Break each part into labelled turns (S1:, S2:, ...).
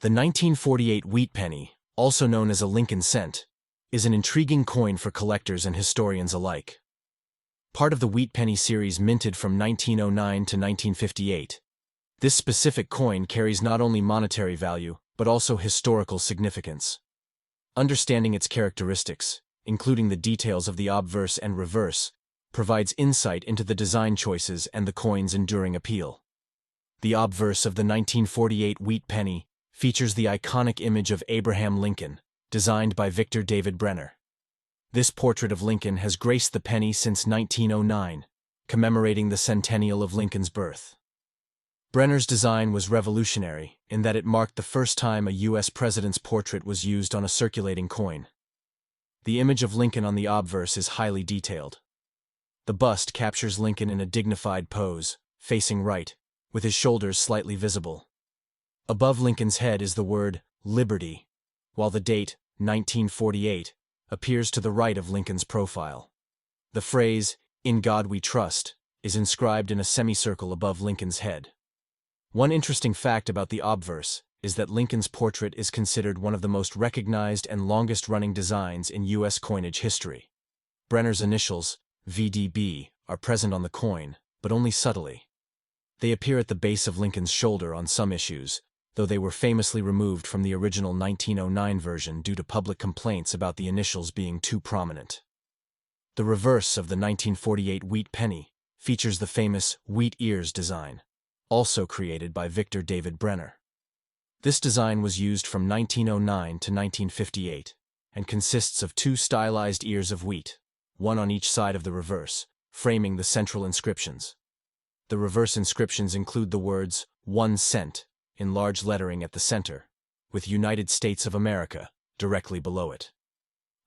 S1: The 1948 wheat penny, also known as a Lincoln cent, is an intriguing coin for collectors and historians alike. Part of the wheat penny series minted from 1909 to 1958, this specific coin carries not only monetary value, but also historical significance. Understanding its characteristics, including the details of the obverse and reverse, provides insight into the design choices and the coin's enduring appeal. The obverse of the 1948 wheat penny features the iconic image of Abraham Lincoln, designed by Victor David Brenner. This portrait of Lincoln has graced the penny since 1909, commemorating the centennial of Lincoln's birth. Brenner's design was revolutionary in that it marked the first time a U.S. president's portrait was used on a circulating coin. The image of Lincoln on the obverse is highly detailed. The bust captures Lincoln in a dignified pose, facing right, with his shoulders slightly visible. Above Lincoln's head is the word Liberty, while the date, 1948, appears to the right of Lincoln's profile. The phrase, "In God We Trust," is inscribed in a semicircle above Lincoln's head. One interesting fact about the obverse is that Lincoln's portrait is considered one of the most recognized and longest-running designs in U.S. coinage history. Brenner's initials, VDB, are present on the coin, but only subtly. They appear at the base of Lincoln's shoulder on some issues, though they were famously removed from the original 1909 version due to public complaints about the initials being too prominent. The reverse of the 1948 wheat penny features the famous wheat ears design, also created by Victor David Brenner. This design was used from 1909 to 1958 and consists of two stylized ears of wheat, one on each side of the reverse, framing the central inscriptions. The reverse inscriptions include the words 1 cent in large lettering at the center, with United States of America directly below it.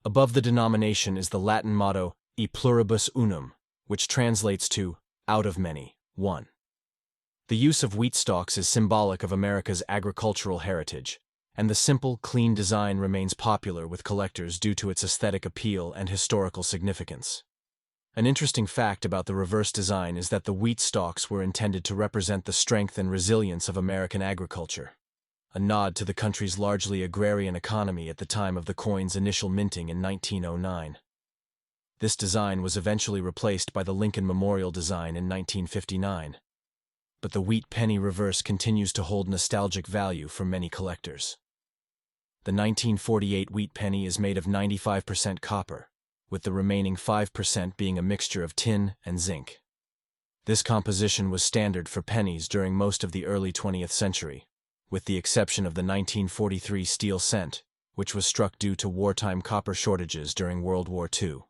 S1: Above the denomination is the Latin motto E pluribus unum, which translates to out of many, one. The use of wheat stalks is symbolic of America's agricultural heritage, and the simple, clean design remains popular with collectors due to its aesthetic appeal and historical significance. An interesting fact about the reverse design is that the wheat stalks were intended to represent the strength and resilience of American agriculture, a nod to the country's largely agrarian economy at the time of the coin's initial minting in 1909. This design was eventually replaced by the Lincoln Memorial design in 1959. But the wheat penny reverse continues to hold nostalgic value for many collectors. The 1948 wheat penny is made of 95% copper, with the remaining 5% being a mixture of tin and zinc. This composition was standard for pennies during most of the early 20th century, with the exception of the 1943 steel cent, which was struck due to wartime copper shortages during World War II.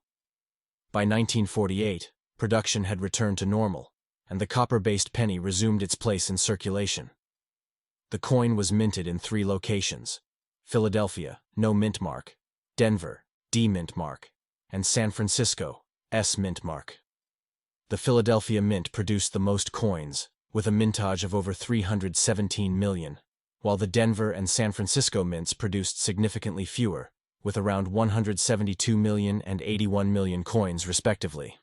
S1: By 1948, production had returned to normal, and the copper-based penny resumed its place in circulation. The coin was minted in 3 locations: Philadelphia, no mint mark; Denver, D mint mark; and San Francisco, S mint mark. The Philadelphia Mint produced the most coins, with a mintage of over 317 million, while the Denver and San Francisco mints produced significantly fewer, with around 172 million and 81 million coins respectively.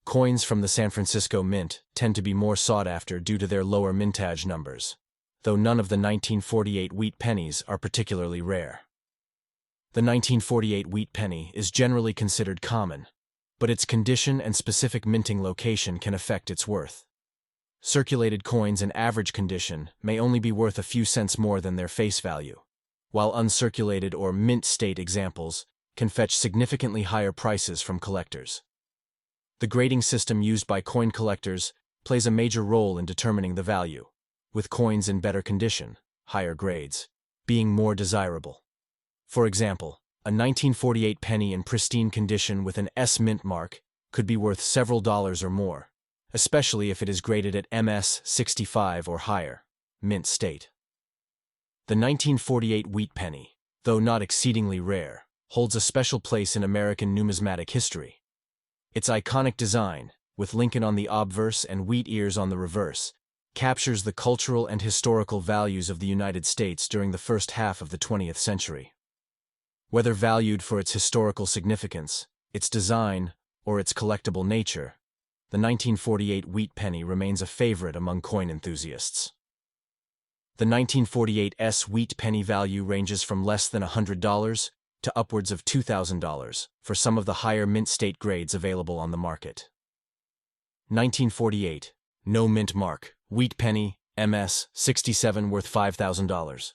S1: Coins from the San Francisco Mint tend to be more sought after due to their lower mintage numbers, though none of the 1948 wheat pennies are particularly rare. The 1948 wheat penny is generally considered common, but its condition and specific minting location can affect its worth. Circulated coins in average condition may only be worth a few cents more than their face value, while uncirculated or mint state examples can fetch significantly higher prices from collectors. The grading system used by coin collectors plays a major role in determining the value, with coins in better condition, higher grades, being more desirable. For example, a 1948 penny in pristine condition with an S mint mark could be worth several dollars or more, especially if it is graded at MS 65 or higher, mint state. The 1948 wheat penny, though not exceedingly rare, holds a special place in American numismatic history. Its iconic design, with Lincoln on the obverse and wheat ears on the reverse, captures the cultural and historical values of the United States during the first half of the 20th century. Whether valued for its historical significance, its design, or its collectible nature, the 1948 wheat penny remains a favorite among coin enthusiasts. The 1948 wheat penny value ranges from less than $100 to upwards of $2,000 for some of the higher mint state grades available on the market. 1948. No mint mark. Wheat penny, MS, 67 worth $5,000.